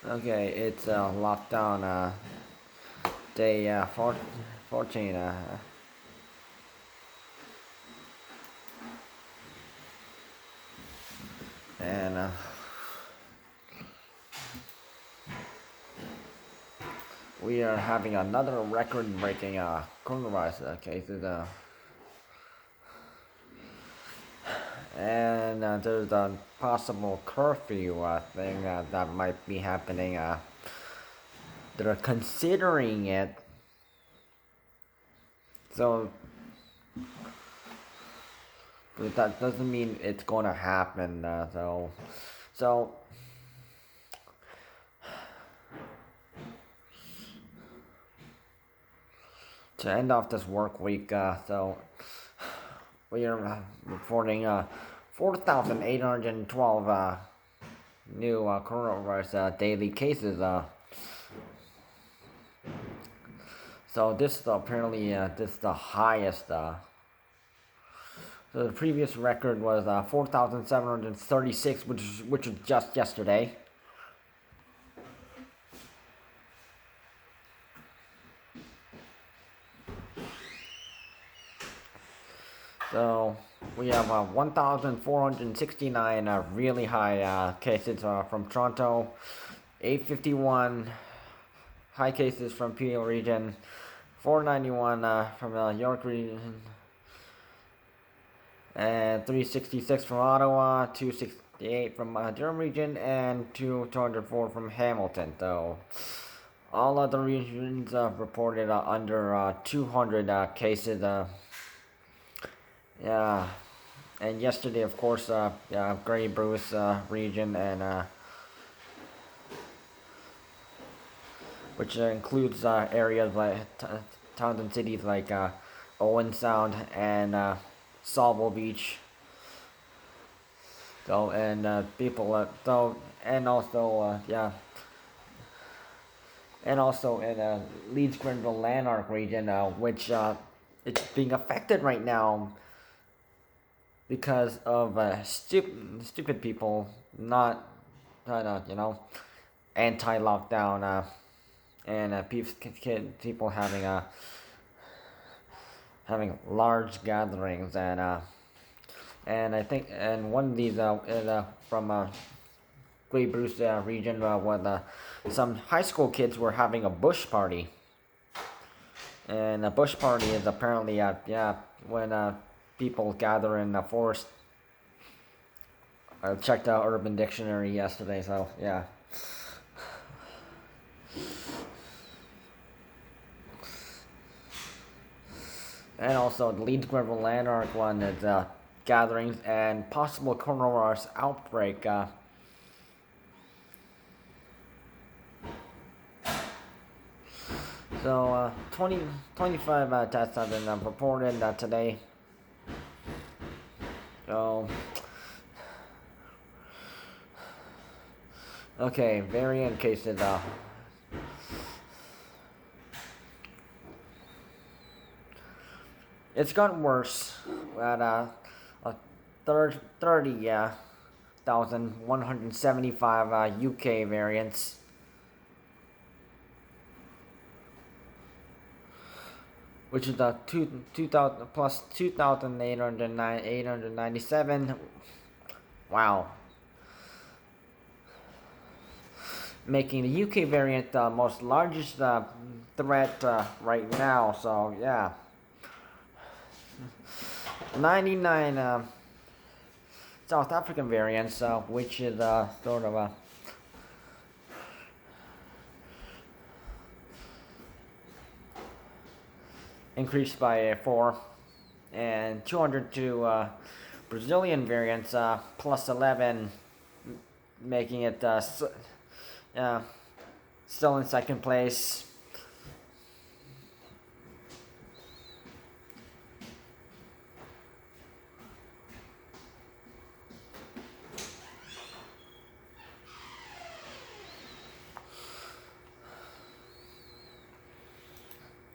Okay, it's lockdown day 14, and we are having another record-breaking coronavirus cases, and there's a possible curfew thing that might be happening. They're considering it, so but that doesn't mean it's gonna happen. So to end off this work week, we are reporting 4,812 new coronavirus daily cases. So this is apparently this is the highest. So the previous record was 4,736, which was just yesterday. So we have 1,469 really high cases from Toronto, 851 high cases from Peel region, 491 from York region, and 366 from Ottawa, 268 from Durham region, and 204 from Hamilton. Though all other regions reported under 200 cases. Yeah, and yesterday, of course, Grey Bruce region, and which includes areas like towns and cities like Owen Sound and Sawville Beach. So and people so and also and also in Leeds Grenville Lanark region, which it's being affected right now because of stupid people not anti-lockdown and people having large gatherings, and I think and one of these is from Grey Bruce region where some high school kids were having a bush party, and a bush party is apparently when people gather in the forest. I checked out Urban Dictionary yesterday, so yeah. And also, the Leeds Grenville Lanark one is gatherings and possible coronavirus outbreak. So 25 tests have been reported today. So, okay, variant cases. It's gotten worse at 30,175 UK variants. Which is 2,000 plus 2,897. Wow. Making the UK variant the most largest threat right now. So yeah, 99 South African variants, which is sort of a increased by 4, and 202 Brazilian variants plus 11, making it still in second place.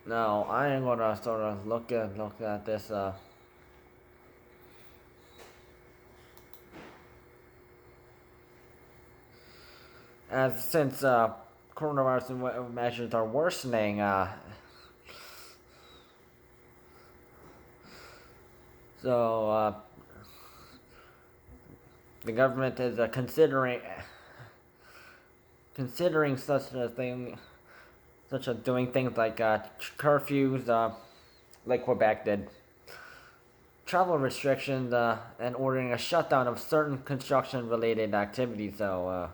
Now I am gonna sort of look at this. as since coronavirus measures are worsening, so the government is considering such a thing, such as doing things like curfews, like Quebec did, travel restrictions, and ordering a shutdown of certain construction-related activities. So.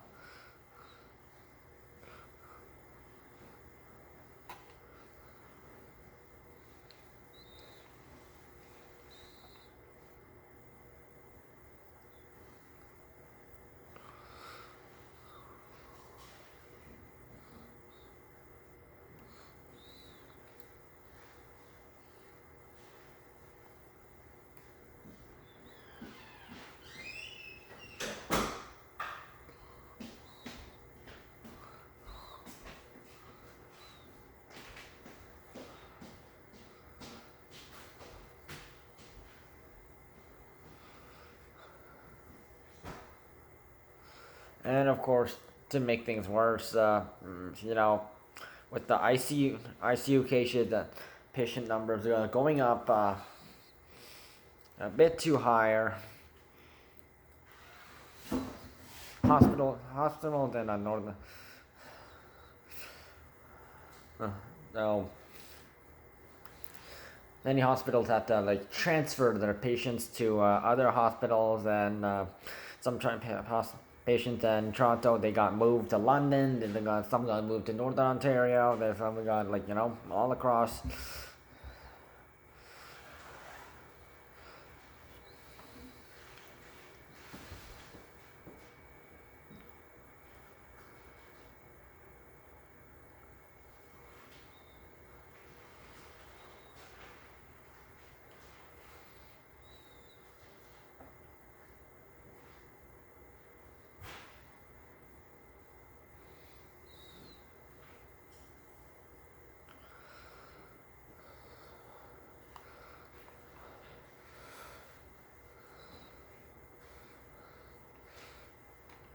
And of course, to make things worse, with the ICU cases, the patient numbers are going up a bit too higher. Hospitals in northern. So many hospitals have to like transfer their patients to other hospitals, and sometimes patients in Toronto they got moved to London. Then some got moved to Northern Ontario. There's some got all across.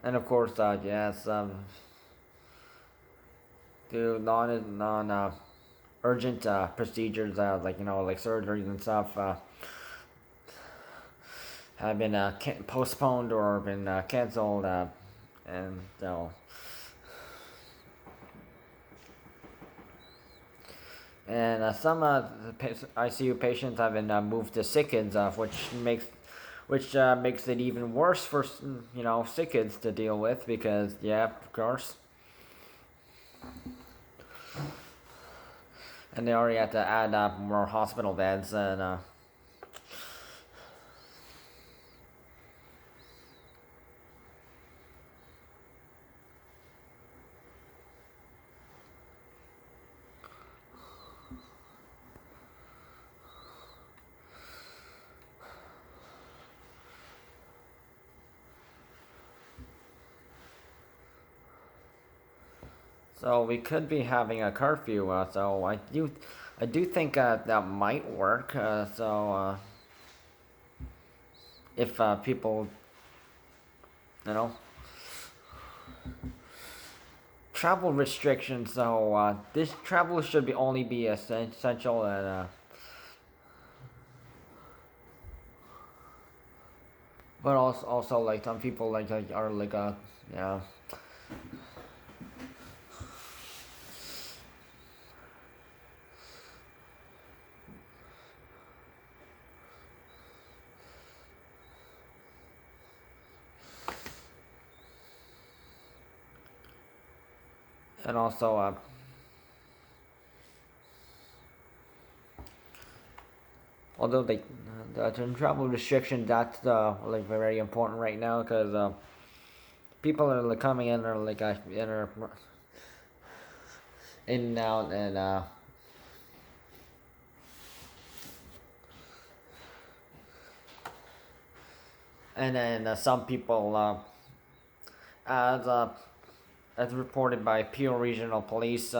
And of course, yes, do non urgent procedures, like surgeries and stuff, have been postponed or been canceled, and so. And some ICU patients have been moved to sick kids, which makes it even worse for sick kids to deal with because yeah, of course. And they already had to add more hospital beds and. So we could be having a curfew. So I do think that might work. So if people, you know, travel restrictions. So this travel should be only be essential, and but also like some people are like yeah. And also although the travel restriction that's like very important right now because people are like coming in or like in and out and then some people as as reported by Peel Regional Police.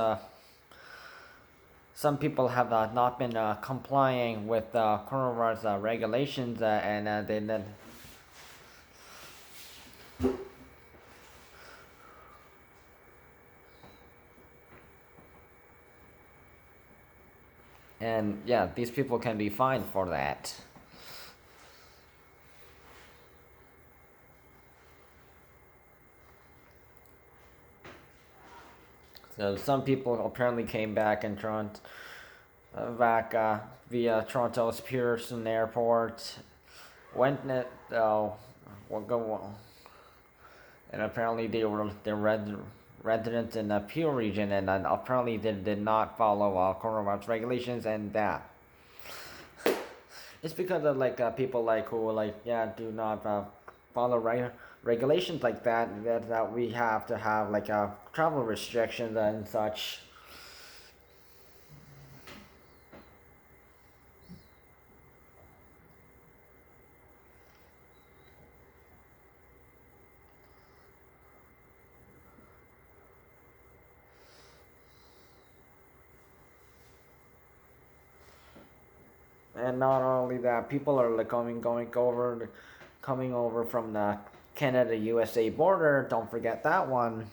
Some people have not been complying with coronavirus regulations, and And yeah, these people can be fined for that. So some people apparently came back and back via Toronto's Pearson Airport, went net will go, and apparently they residents in the Peel region, and apparently they did not follow coronavirus regulations, and that it's because of people who do not follow regulations like that we have to have travel restrictions and such. And not only that, people are coming over from the Canada USA border. Don't forget that one.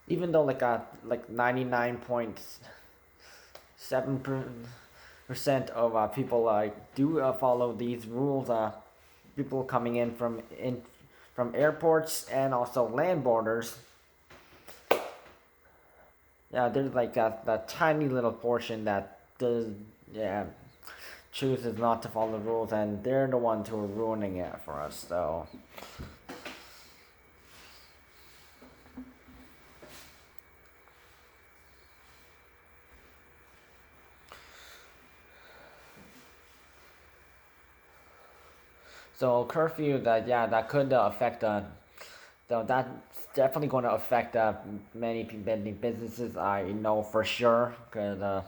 Even though 99.7% of people do follow these rules, people coming in from airports and also land borders. Yeah, there's that tiny little portion that does, yeah, chooses not to follow the rules, and they're the ones who are ruining it for us. So curfew, that could affect so that's definitely going to affect many businesses. I know for sure, because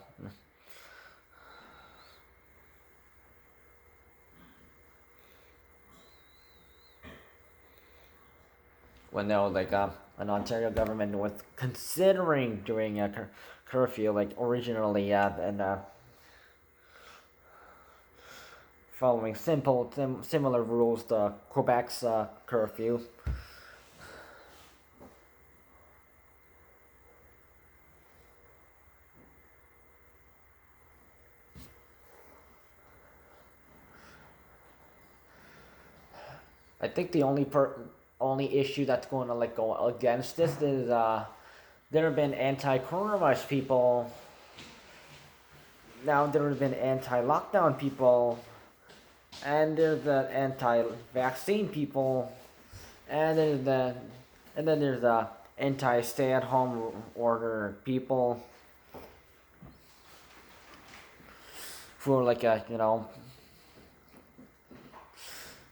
when there was an Ontario government was considering doing a curfew originally, and following similar rules to Quebec's curfew. I think the only issue that's going to go against this is there have been anti-coronavirus people. Now there have been anti-lockdown people, and there's the anti-vaccine people, and then there's the anti-stay-at-home order people who are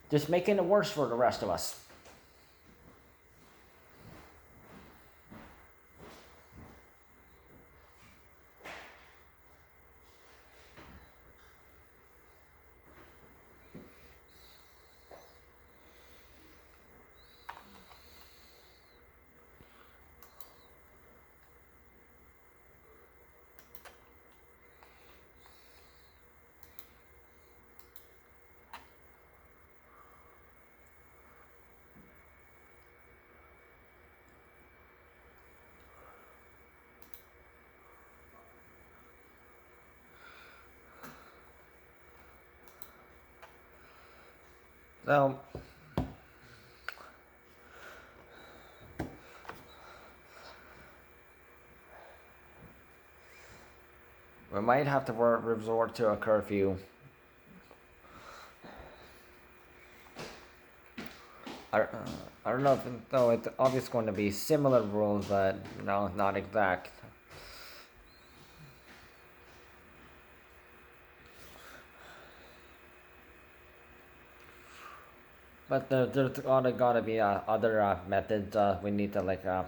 just making it worse for the rest of us. So we might have to resort to a curfew. I, uh, I don't know if though it's obviously going to be similar rules, but no, not exact. But there's gotta be other methods we need to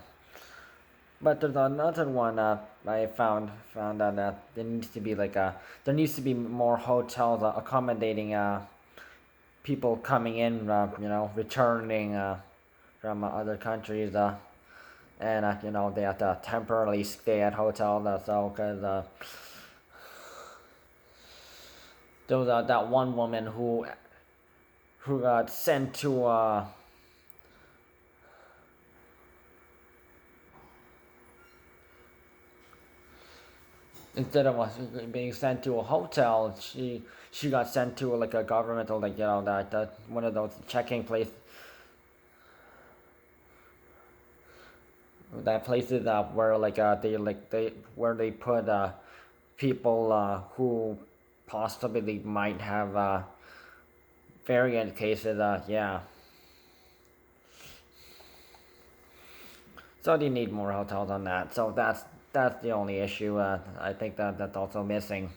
But there's another one I found out that there needs to be more hotels accommodating people coming in, returning from other countries, and they have to temporarily stay at hotels. So because there was that one woman who got sent to instead of being sent to a hotel, she got sent to like a governmental, like that one of those checking places where they where they put people who possibly might have variant cases. Yeah, so they need more hotels on that. So that's the only issue. I think that's also missing.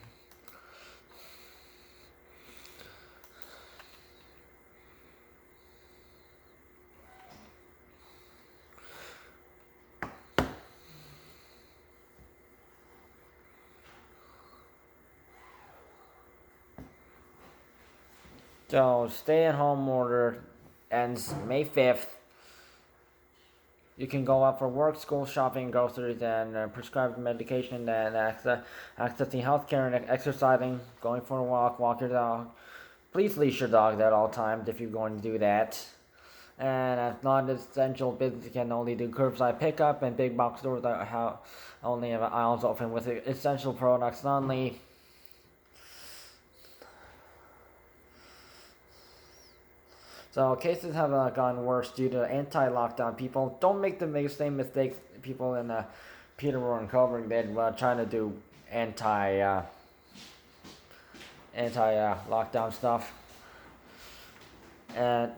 So stay-at-home order ends May 5th. You can go out for work, school, shopping, groceries, and prescribed medication, and accessing healthcare and exercising, going for a walk your dog. Please leash your dog at all times if you're going to do that. And as non-essential business can only do curbside pickup, and big box stores that only have aisles open with essential products only. So cases have gotten worse due to anti-lockdown. People don't make the same mistakes people in Peterborough and Coburg did while trying to do anti lockdown stuff. And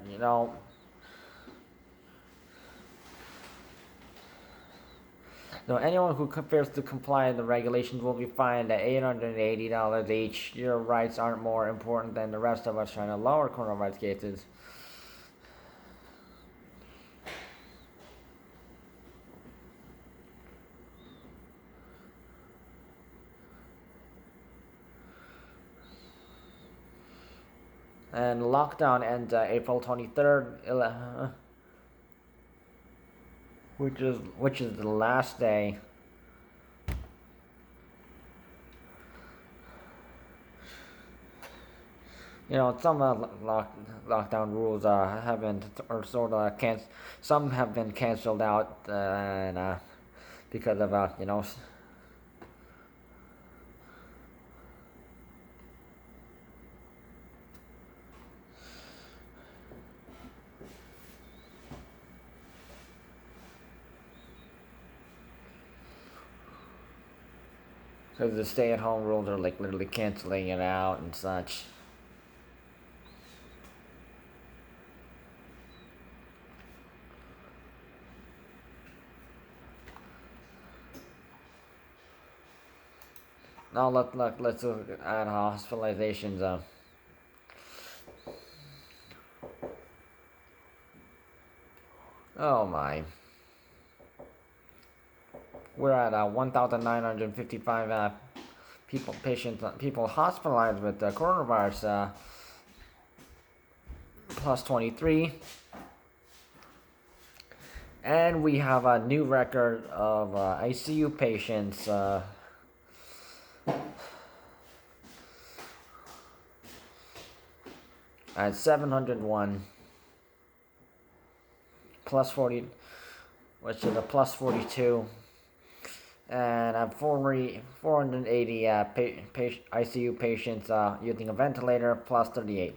anyone who fails to comply with the regulations will be fined at $880 each. Your rights aren't more important than the rest of us trying to lower coronavirus cases. And lockdown ends April 23rd, which is the last day. Some lockdown rules haven't, or sort of some have been canceled out, and because of because the stay-at-home rules are like literally canceling it out and such. Now let's look at hospitalizations. Oh my. We're at 1,955 people hospitalized with coronavirus, plus 23. And we have a new record of ICU patients. At 701, plus 40, which is a plus 42, and I have 480 ICU patients using a ventilator, plus 38.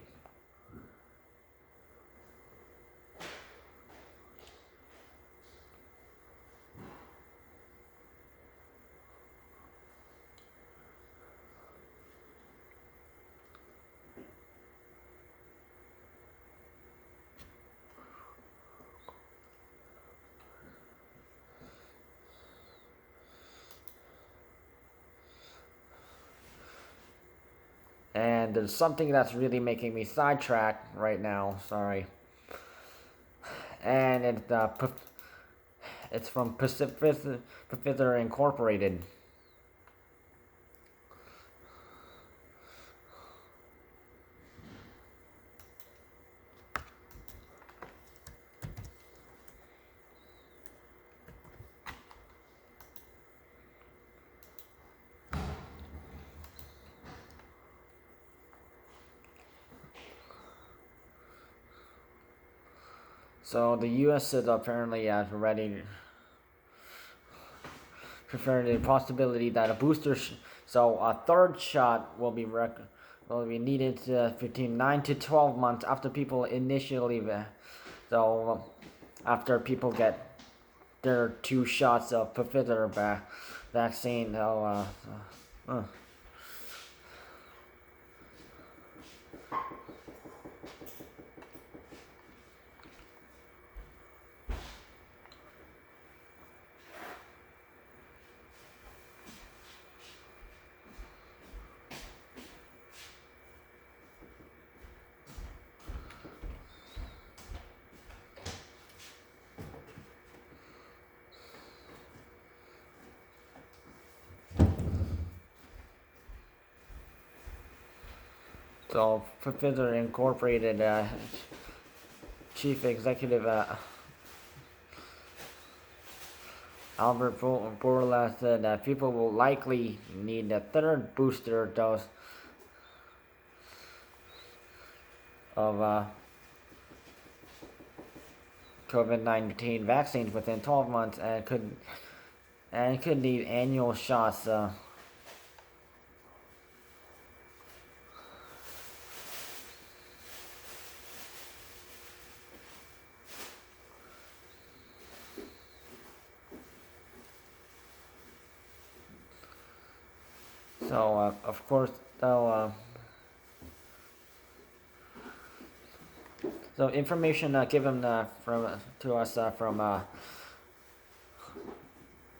And there's something that's really making me sidetrack right now. Sorry. And it's from Pacific Incorporated. So the U.S. is apparently ready, preferring the possibility that a booster So a third shot will be needed between 9 to 12 months after people initially so after people get their 2 shots of Pfizer vaccine. So Pfizer Incorporated Chief Executive Albert Bourla said that people will likely need a third booster dose of COVID-19 vaccines within 12 months and could need annual shots. So of course, though. So information given to us from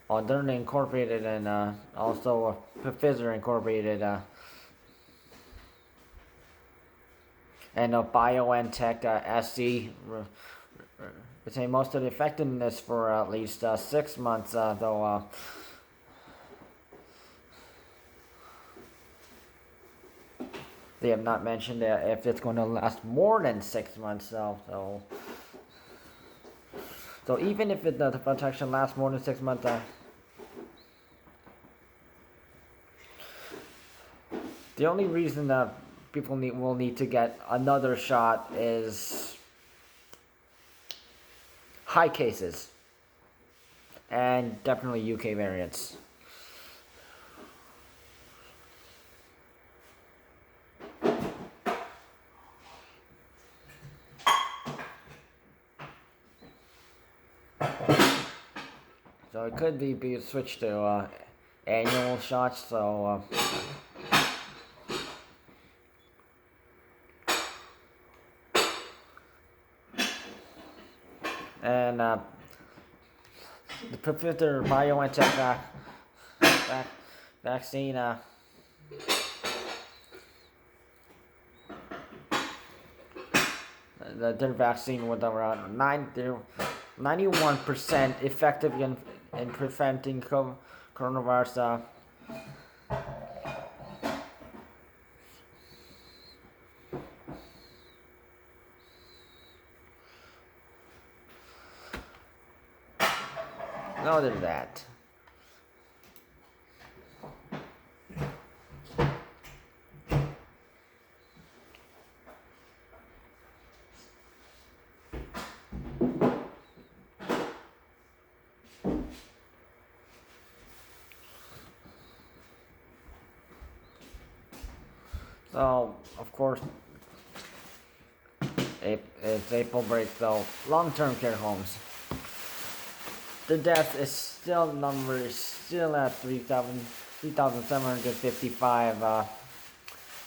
Moderna Incorporated and also Pfizer Incorporated and BioNTech SC retain most of the effectiveness for at least 6 months, though. They have not mentioned if it's going to last more than 6 months, so even if the protection lasts more than 6 months, the only reason that people will need to get another shot is high cases and definitely UK variants. So it could be switched to annual shots. So and the Pfizer BioNTech vaccine. Their vaccine was around 91% effective in preventing coronavirus. Other than that. So, of course, it's April break, so long-term care homes. The death number is still at 3,755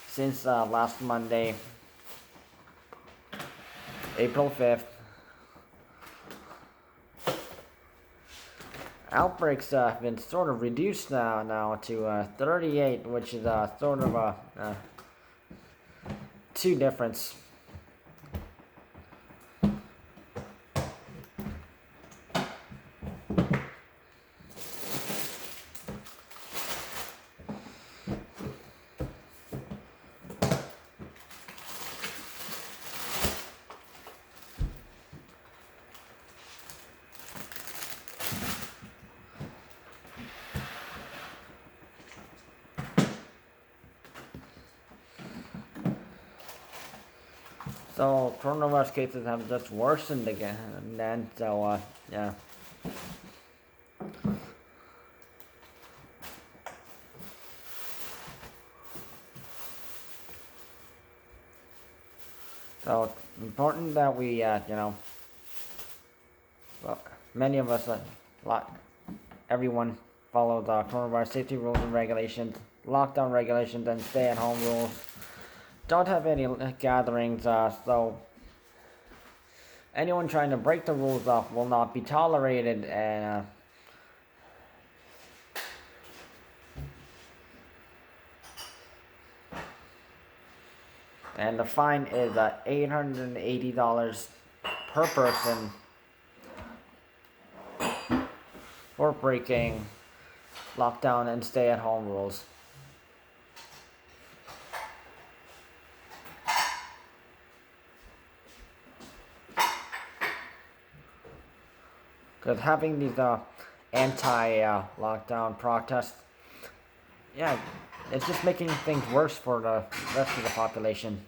since last Monday, April 5th. Outbreaks have been sort of reduced now to 38, which is sort of a 2 difference. So coronavirus cases have just worsened again, and then yeah. So important that we, well, many of us, everyone follow the coronavirus safety rules and regulations, lockdown regulations, and stay-at-home rules. Don't have any gatherings, so anyone trying to break the rules will not be tolerated, and the fine is $880 per person for breaking lockdown and stay-at-home rules. Because having these anti-lockdown protests, yeah, it's just making things worse for the rest of the population.